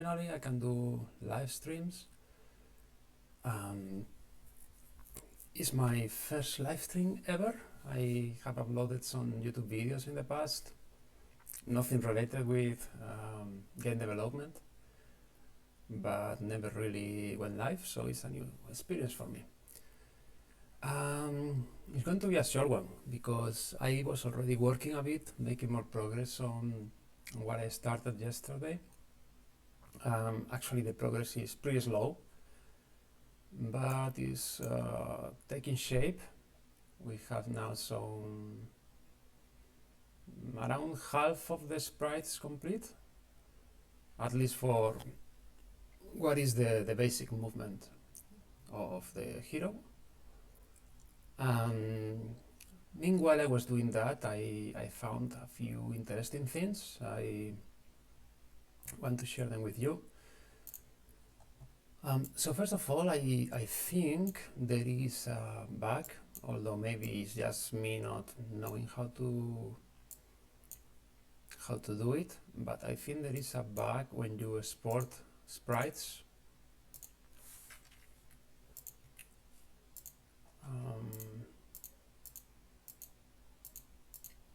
finally I can do live streams. It's my first live stream ever. I have uploaded some YouTube videos in the past, nothing related with game development, but never really went live, so it's a new experience for me. It's going to be a short one because I was already working a bit, making more progress on what I started yesterday. Actually, the progress is pretty slow, but it's taking shape. We have now some around half of the sprites complete, at least for what is the basic movement of the hero. Meanwhile I was doing that, I found a few interesting things. I want to share them with you. So first of all, I think there is a bug, although maybe it's just me not knowing how to do it, but I think there is a bug when you export sprites.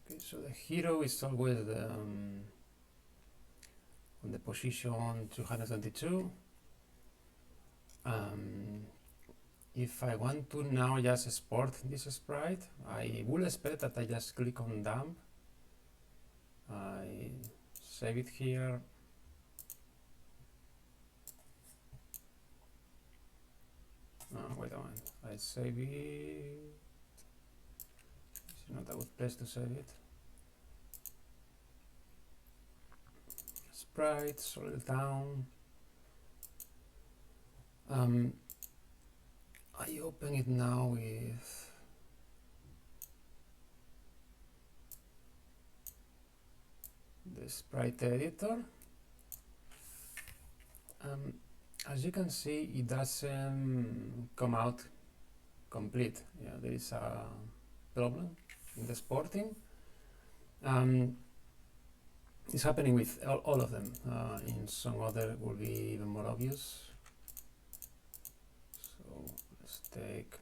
Okay, so the hero is always on the position 222. If I want to now just export this sprite, I will expect that I just click on dump. I save it here. Wait a minute, I save it. It's not a good place to save it. Sprite, Soleil down. I open it now with the sprite editor. As you can see, it doesn't come out complete. Yeah, there is a problem in the exporting. It's happening with all of them. In some other it will be even more obvious. So let's take,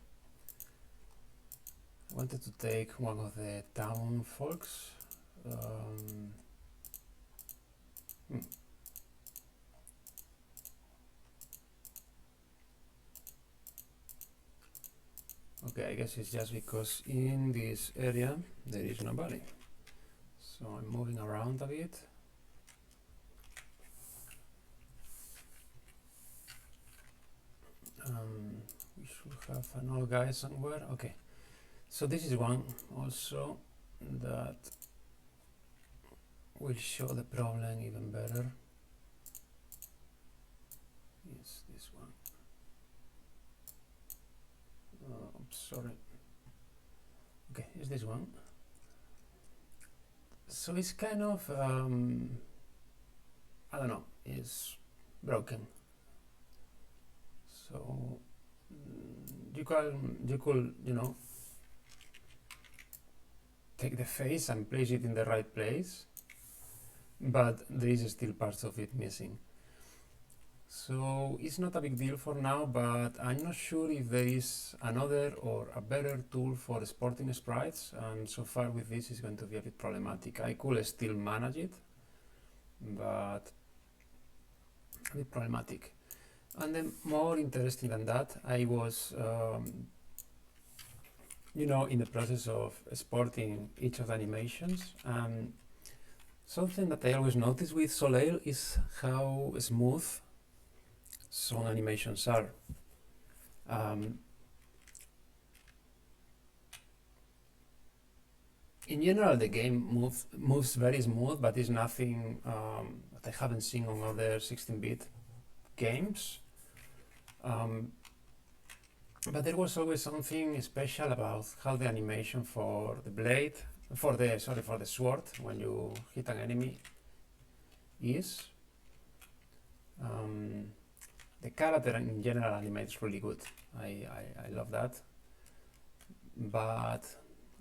I wanted to take one of the town folks. Okay, I guess it's just because in this area there is nobody. So I'm moving around a bit. We should have an old guy somewhere. Okay, so this is one also that will show the problem even better. Yes, this one. Sorry. Okay, it's this one. So it's kind of I don't know, it's broken. So you could, you know, take the face and place it in the right place, but there is still parts of it missing. So it's not a big deal for now, but I'm not sure if there is another or a better tool for exporting sprites, and so far with this is going to be a bit problematic. I could still manage it, but a bit problematic. And then more interesting than that, I was you know, in the process of exporting each of the animations. Something that I always notice with Soleil is how smooth some animations are. In general, the game moves very smooth, but it's nothing that I haven't seen on other 16-bit games. But there was always something special about how the animation for the blade, for the sword when you hit an enemy is. The character in general animates really good. I love that. But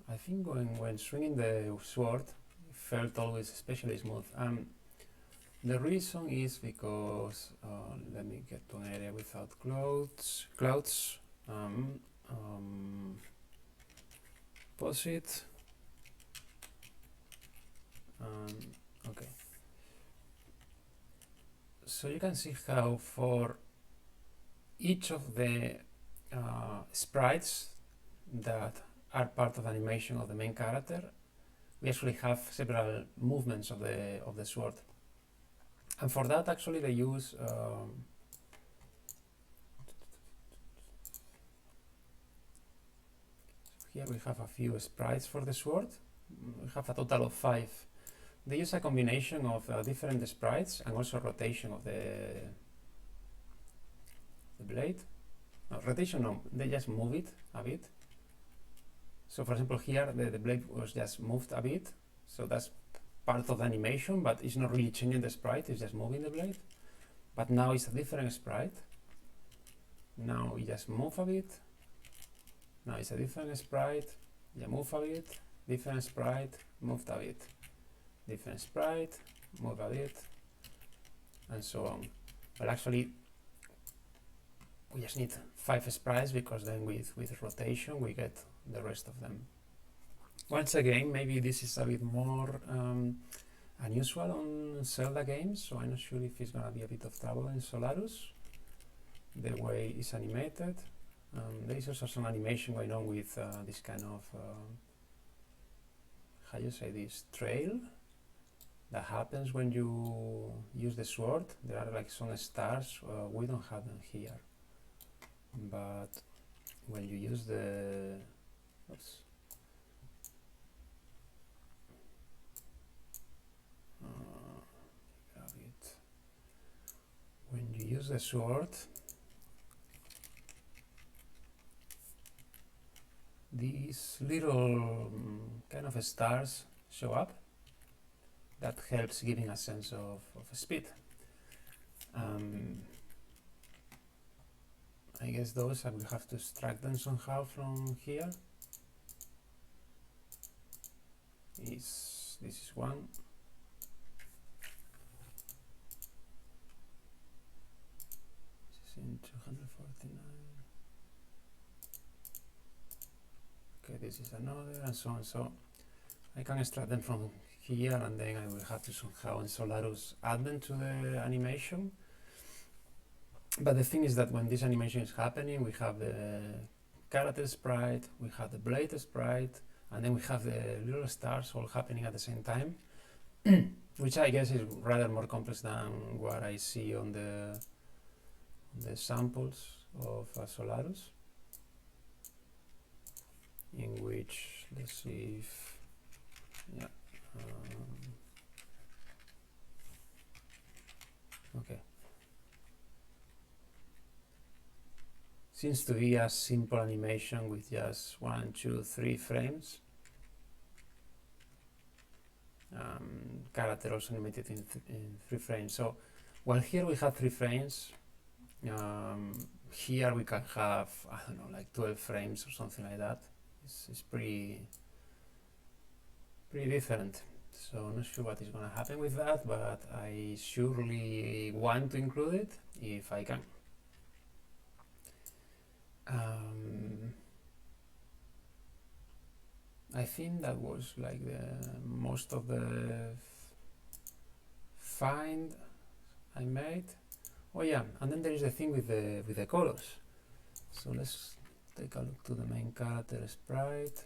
I think when swinging the sword, it felt always especially smooth. The reason is because, let me get to an area without clouds. Pause it. Okay. So you can see how for each of the sprites that are part of the animation of the main character, we actually have several movements of the sword. And for that, actually, they use here we have a few sprites for the sword. We have a total of 5. They use a combination of different sprites and also rotation of the blade. No, rotation no, they just move it a bit. So for example here the blade was just moved a bit, so that's part of the animation, but it's not really changing the sprite, it's just moving the blade. But now it's a different sprite. Now it just move a bit. Now it's a different sprite, you move a bit, different sprite, moved a bit, different sprite, move a bit, and so on. But actually we just need 5 sprites, because then with rotation we get the rest of them. Once again, maybe this is a bit more unusual on Zelda games, so I'm not sure if it's gonna be a bit of trouble in Solarus, the way it's animated. There is also some animation going on with this kind of, how you say this, trail that happens when you use the sword. There are like some stars, we don't have them here. But when you use the, oops, grab it. When you use the sword, these little kind of stars show up. That helps giving a sense of speed. I guess those I will have to extract them somehow from here. This is one. This is in 249. Okay, this is another, and so on. So I can extract them from here, and then I will have to somehow in Solarus add them to the animation. But the thing is that when this animation is happening, we have the character sprite, we have the blade sprite, and then we have the little stars all happening at the same time, which I guess is rather more complex than what I see on the samples of Solarus, in which, let's see if, yeah, okay. Seems to be a simple animation with just 1, 2, 3 frames. Character also animated in 3 frames. So while here we have 3 frames, here we can have, I don't know, like 12 frames or something like that. It's pretty different. So I'm not sure what is going to happen with that, but I surely want to include it if I can. I think that was like the most of the find I made. Oh yeah, and then there is the thing with the colors. So let's take a look to the main character sprite.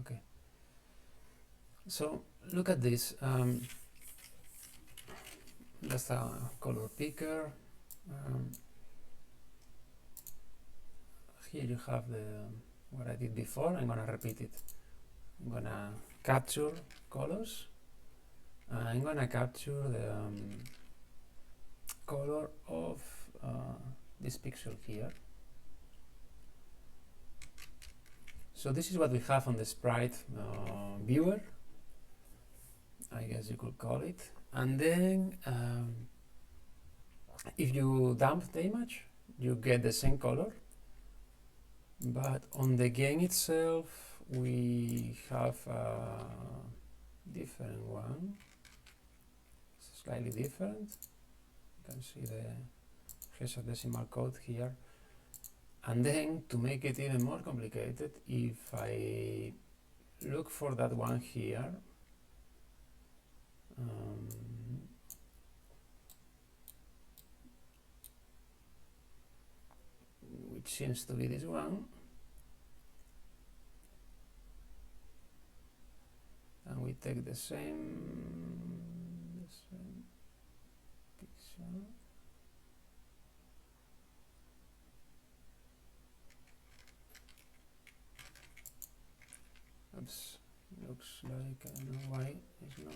Okay. So look at this. That's a color picker. Here you have what I did before. I'm gonna repeat it. I'm gonna capture colors. I'm gonna capture the color of this pixel here. So this is what we have on the sprite viewer, I guess you could call it. And then if you dump the image, you get the same color, but on the game itself we have a different one, slightly different. You can see the hexadecimal code here. And then, to make it even more complicated, if I look for that one here, which seems to be this one, and we take the same picture. Oops, looks like, I don't know why it's not.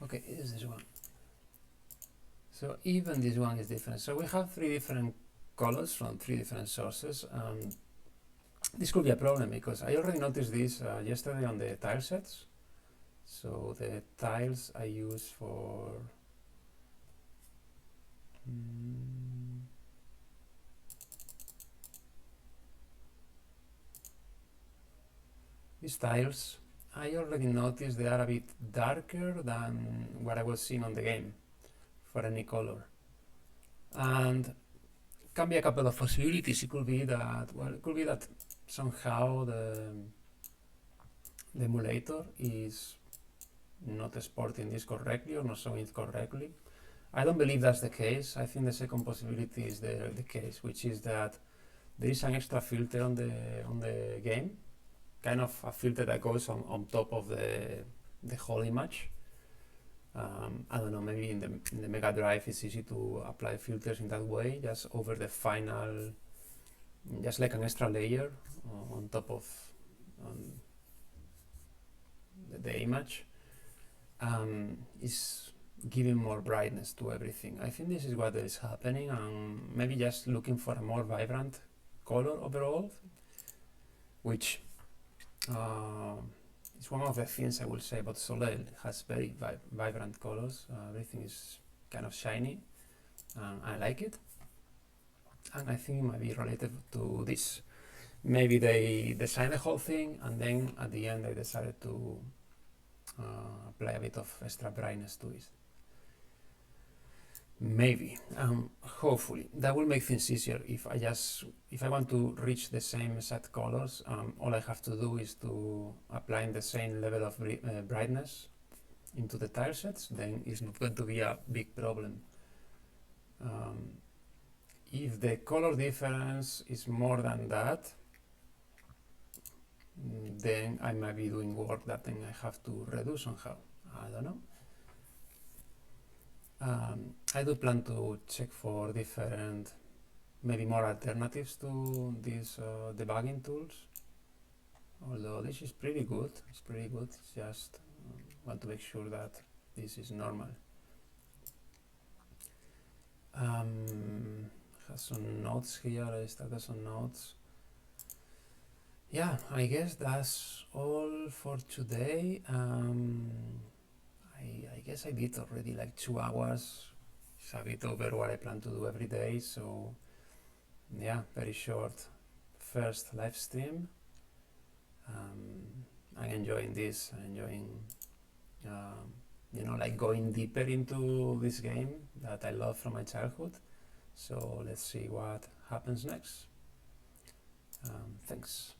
Okay, it is this one. So even this one is different. So we have 3 different colors from 3 different sources. This could be a problem because I already noticed this yesterday on the tile sets. So the tiles I use for these tiles, I already noticed they are a bit darker than what I was seeing on the game for any color. And can be a couple of possibilities. It could be that, well, it could be that somehow the emulator is not exporting this correctly or not showing it correctly. I don't believe that's the case. I think the second possibility is the case, which is that there is an extra filter on the game, kind of a filter that goes on top of the whole image. I don't know, maybe in the Mega Drive it's easy to apply filters in that way, just over the final, just like an extra layer on top of the image. Is giving more brightness to everything. I think this is what is happening, and maybe just looking for a more vibrant color overall, which is one of the things I will say about Soleil. It has very vibrant colors. Everything is kind of shiny, and I like it. And I think it might be related to this. Maybe they designed the whole thing, and then at the end they decided to apply a bit of extra brightness to it. Maybe, hopefully that will make things easier. If I want to reach the same exact colors, all I have to do is to apply the same level of brightness into the tile sets. Then it's not going to be a big problem. If the color difference is more than that, then I might be doing work that then I have to reduce somehow. I don't know. I do plan to check for different, maybe more alternatives to these debugging tools. Although this is pretty good, it's pretty good. It's just want to make sure that this is normal. Has some notes here. I started some notes. Yeah, I guess that's all for today. I guess I did already like 2 hours. It's a bit over what I plan to do every day, so yeah, very short first live stream. I'm enjoying this. I'm enjoying, you know, like going deeper into this game that I love from my childhood. So let's see what happens next. Thanks.